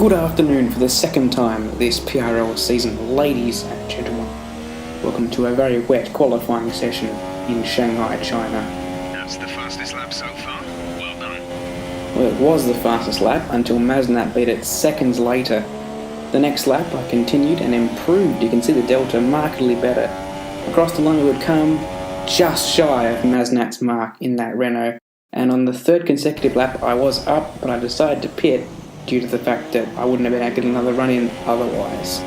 Good afternoon for the second time this PRL season, ladies and gentlemen. Welcome to a very wet qualifying session in Shanghai, China. That's the fastest lap so far. Well done. Well, it was the fastest lap until Maznat beat it seconds later. The next lap I continued and improved. You can see the delta markedly better. Across the line we would come just shy of Maznat's mark in that Renault, and on the third consecutive lap I was up, but I decided to pit due to the fact that I wouldn't have been able to get another run in otherwise.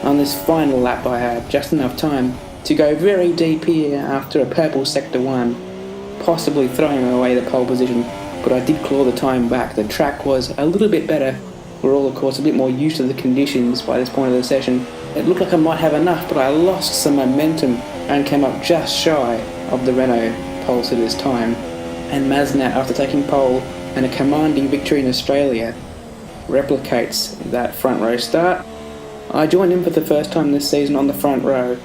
On this final lap I had just enough time to go very deep here after a purple sector 1, possibly throwing away the pole position, but I did claw the time back. The track was a little bit better. We're all of course a bit more used to the conditions by this point of the session. It looked like I might have enough, but I lost some momentum and came up just shy of the Renault pole sitters' time. And Maznat, after taking pole and a commanding victory in Australia, replicates that front row start. I joined him for the first time this season on the front row,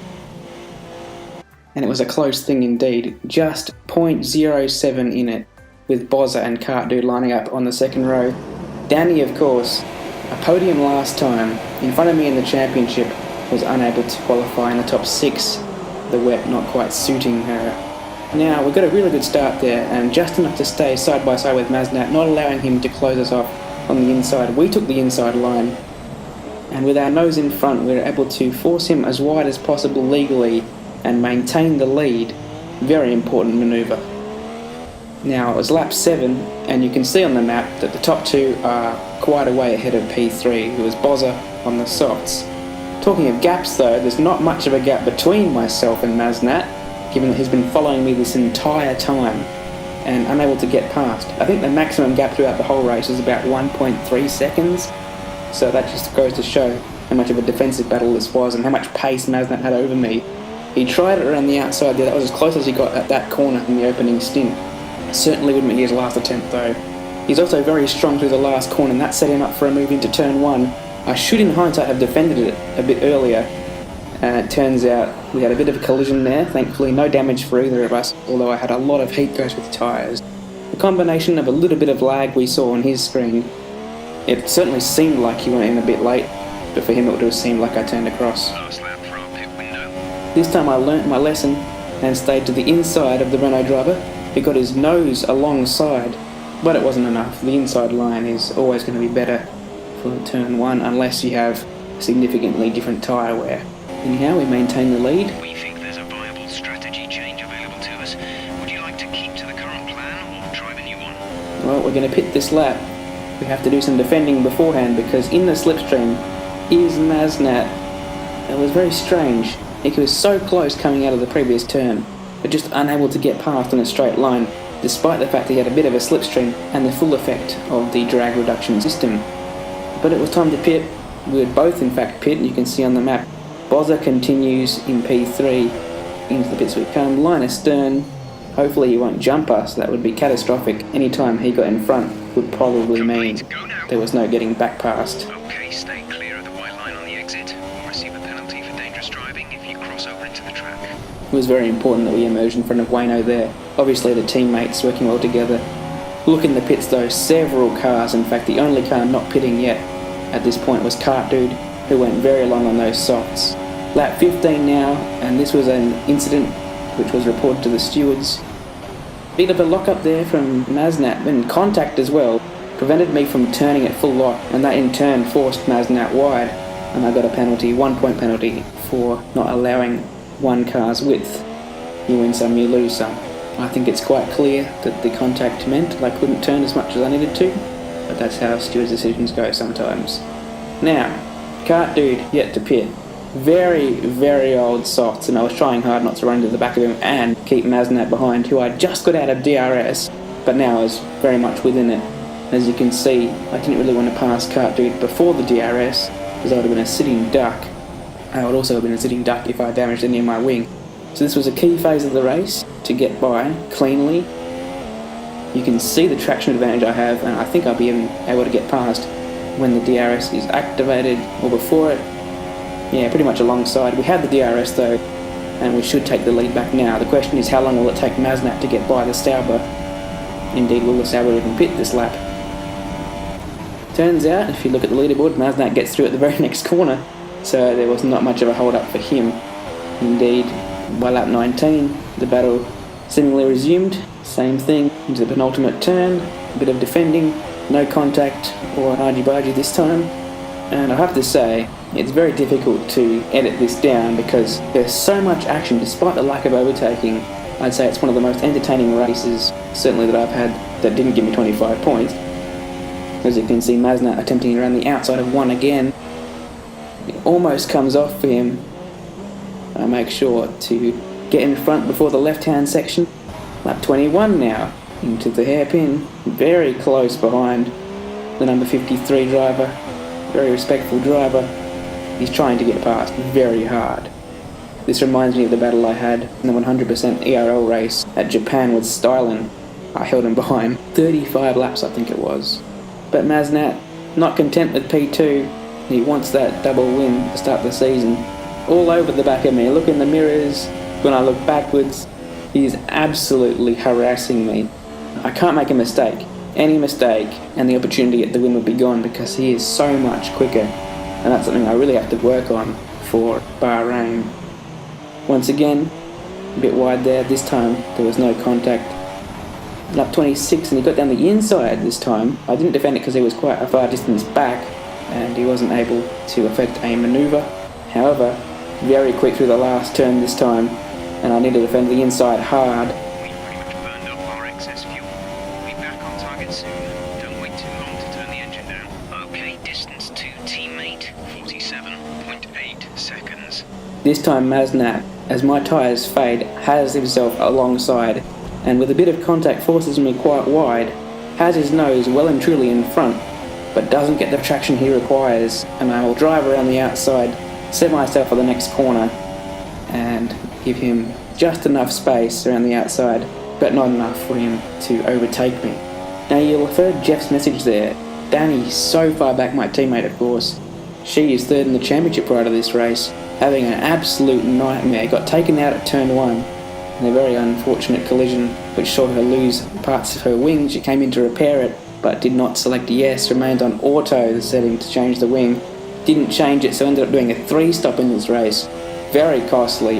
and it was a close thing indeed, just 0.07 in it, with Bozza and Cart Dude lining up on the second row. Danny, of course, a podium last time, in front of me in the championship, was unable to qualify in the top 6, the wet not quite suiting her. Now, we got a really good start there, and just enough to stay side by side with Maznat, not allowing him to close us off on the inside. We took the inside line, and with our nose in front we were able to force him as wide as possible legally and maintain the lead. Very important manoeuvre. Now, it was lap 7, and you can see on the map that the top two are quite a way ahead of P3, who was Bozza on the softs. Talking of gaps though, there's not much of a gap between myself and Maznat, given that he's been following me this entire time and unable to get past. I think the maximum gap throughout the whole race is about 1.3 seconds, so that just goes to show how much of a defensive battle this was and how much pace Maznat had over me. He tried it around the outside there. That was as close as he got at that corner in the opening stint. Certainly wouldn't be his last attempt though. He's also very strong through the last corner, and that set him up for a move into turn 1. I should in hindsight have defended it a bit earlier, and it turns out we had a bit of a collision there. Thankfully no damage for either of us, although I had a lot of heat goes with the tyres. The combination of a little bit of lag we saw on his screen, it certainly seemed like he went in a bit late, but for him it would have seemed like I turned across. Last lap for our pit window. This time I learnt my lesson and stayed to the inside of the Renault driver. He got his nose alongside, but it wasn't enough. The inside line is always going to be better for turn 1 unless you have significantly different tyre wear. Anyhow, we maintain the lead. We think there's a viable strategy change available to us. Would you like to keep to the current plan or try the new one? Well, we're going to pit this lap. We have to do some defending beforehand because in the slipstream is Maznat. It was very strange. He was so close coming out of the previous turn, but just unable to get past in a straight line, despite the fact he had a bit of a slipstream and the full effect of the drag reduction system. But it was time to pit. We would both in fact pit, and you can see on the map Bozza continues in P3. Into the pits we come. Line astern. Hopefully he won't jump us. That would be catastrophic. Any time he got in front would probably mean there was no getting back past. Okay, stay clear of the white line on the exit. You'll receive a penalty for dangerous driving if you cross over into the track. It was very important that we emerged in front of Wayno there. Obviously the teammates working well together. Look in the pits though, several cars. In fact, the only car not pitting yet at this point was Cart Dude, who went very long on those softs. Lap 15 now, and this was an incident which was reported to the stewards. Bit of a lock-up there from Maznat, and contact as well, prevented me from turning at full lock, and that in turn forced Maznat wide, and I got a penalty, 1 point penalty, for not allowing one car's width. You win some, you lose some. I think it's quite clear that the contact meant that I couldn't turn as much as I needed to, but that's how stewards' decisions go sometimes. Now, Cart Dude yet to pit. Very, very old softs, and I was trying hard not to run into the back of him and keep Maznat behind, who I just got out of DRS, but now is very much within it. As you can see, I didn't really want to pass Cart Dude before the DRS, because I would have been a sitting duck. I would also have been a sitting duck if I damaged any of my wing. So this was a key phase of the race to get by cleanly. You can see the traction advantage I have, and I think I'll be able to get past when the DRS is activated, or before it. Yeah, pretty much alongside. We have the DRS though, and we should take the lead back now. The question is, how long will it take Maznat to get by the Sauber? Indeed, will the Sauber even pit this lap? Turns out, if you look at the leaderboard, Maznat gets through at the very next corner, so there was not much of a hold-up for him. Indeed, by lap 19, the battle seemingly resumed. Same thing, into the penultimate turn, a bit of defending, no contact or an argy-bargy this time. And I have to say, it's very difficult to edit this down because there's so much action despite the lack of overtaking. I'd say it's one of the most entertaining races, certainly that I've had, that didn't give me 25 points. As you can see, Maznat attempting around the outside of one again. It almost comes off for him. I make sure to get in front before the left-hand section. Lap 21 now, into the hairpin, very close behind the number 53 driver. Very respectful driver. He's trying to get past very hard. This reminds me of the battle I had in the 100% ERL race at Japan with Stylen. I held him behind 35 laps, I think it was. But Maznat, not content with P2, he wants that double win to start the season. All over the back of me, look in the mirrors, when I look backwards, he's absolutely harassing me. I can't make a mistake. Any mistake and the opportunity at the win would be gone because he is so much quicker, and that's something I really have to work on for Bahrain. Once again, a bit wide there. This time there was no contact. Lap 26, and he got down the inside this time. I didn't defend it because he was quite a far distance back and he wasn't able to effect a manoeuvre. However, very quick through the last turn this time, and I need to defend the inside hard. We've pretty much burned up our excess fuel. We'll be back on target soon. Don't wait too long to turn the engine down. Okay, distance to teammate, 47.8 seconds. This time Maznat, as my tyres fade, has himself alongside, and with a bit of contact forces me quite wide, has his nose well and truly in front, but doesn't get the traction he requires, and I will drive around the outside, set myself for the next corner, and give him just enough space around the outside, but not enough for him to overtake me. Now you'll have heard Jeff's message there. Danny's so far back, my teammate of course. She is third in the championship prior to this race, having an absolute nightmare. Got taken out at turn 1 in a very unfortunate collision which saw her lose parts of her wing. She came in to repair it but did not select yes, remained on auto, the setting to change the wing. Didn't change it, so ended up doing a 3-stop in this race. Very costly,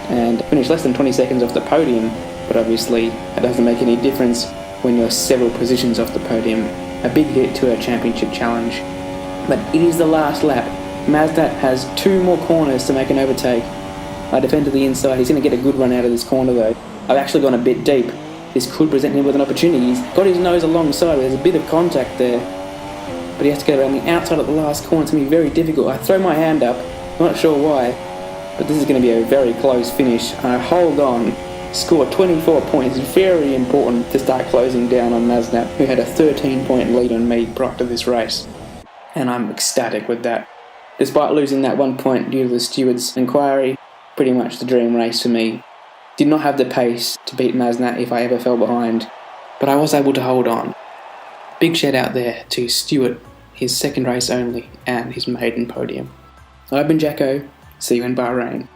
and finished less than 20 seconds off the podium, but obviously that doesn't make any difference when you're several positions off the podium. A big hit to her championship challenge. But it is the last lap. Maznat has 2 more corners to make an overtake. I defend to the inside. He's going to get a good run out of this corner though. I've actually gone a bit deep. This could present him with an opportunity. He's got his nose alongside. There's a bit of contact there, but he has to go around the outside at the last corner. It's going to be very difficult. I throw my hand up, not sure why, but this is going to be a very close finish. I hold on, score 24 points. Very important to start closing down on Maznat, who had a 13-point lead on me prior to this race, and I'm ecstatic with that. Despite losing that 1 point due to the steward's inquiry, pretty much the dream race for me. Did not have the pace to beat Maznat if I ever fell behind, but I was able to hold on. Big shout out there to Stewart, his second race only, and his maiden podium. I've been Jacko. See you in Bahrain.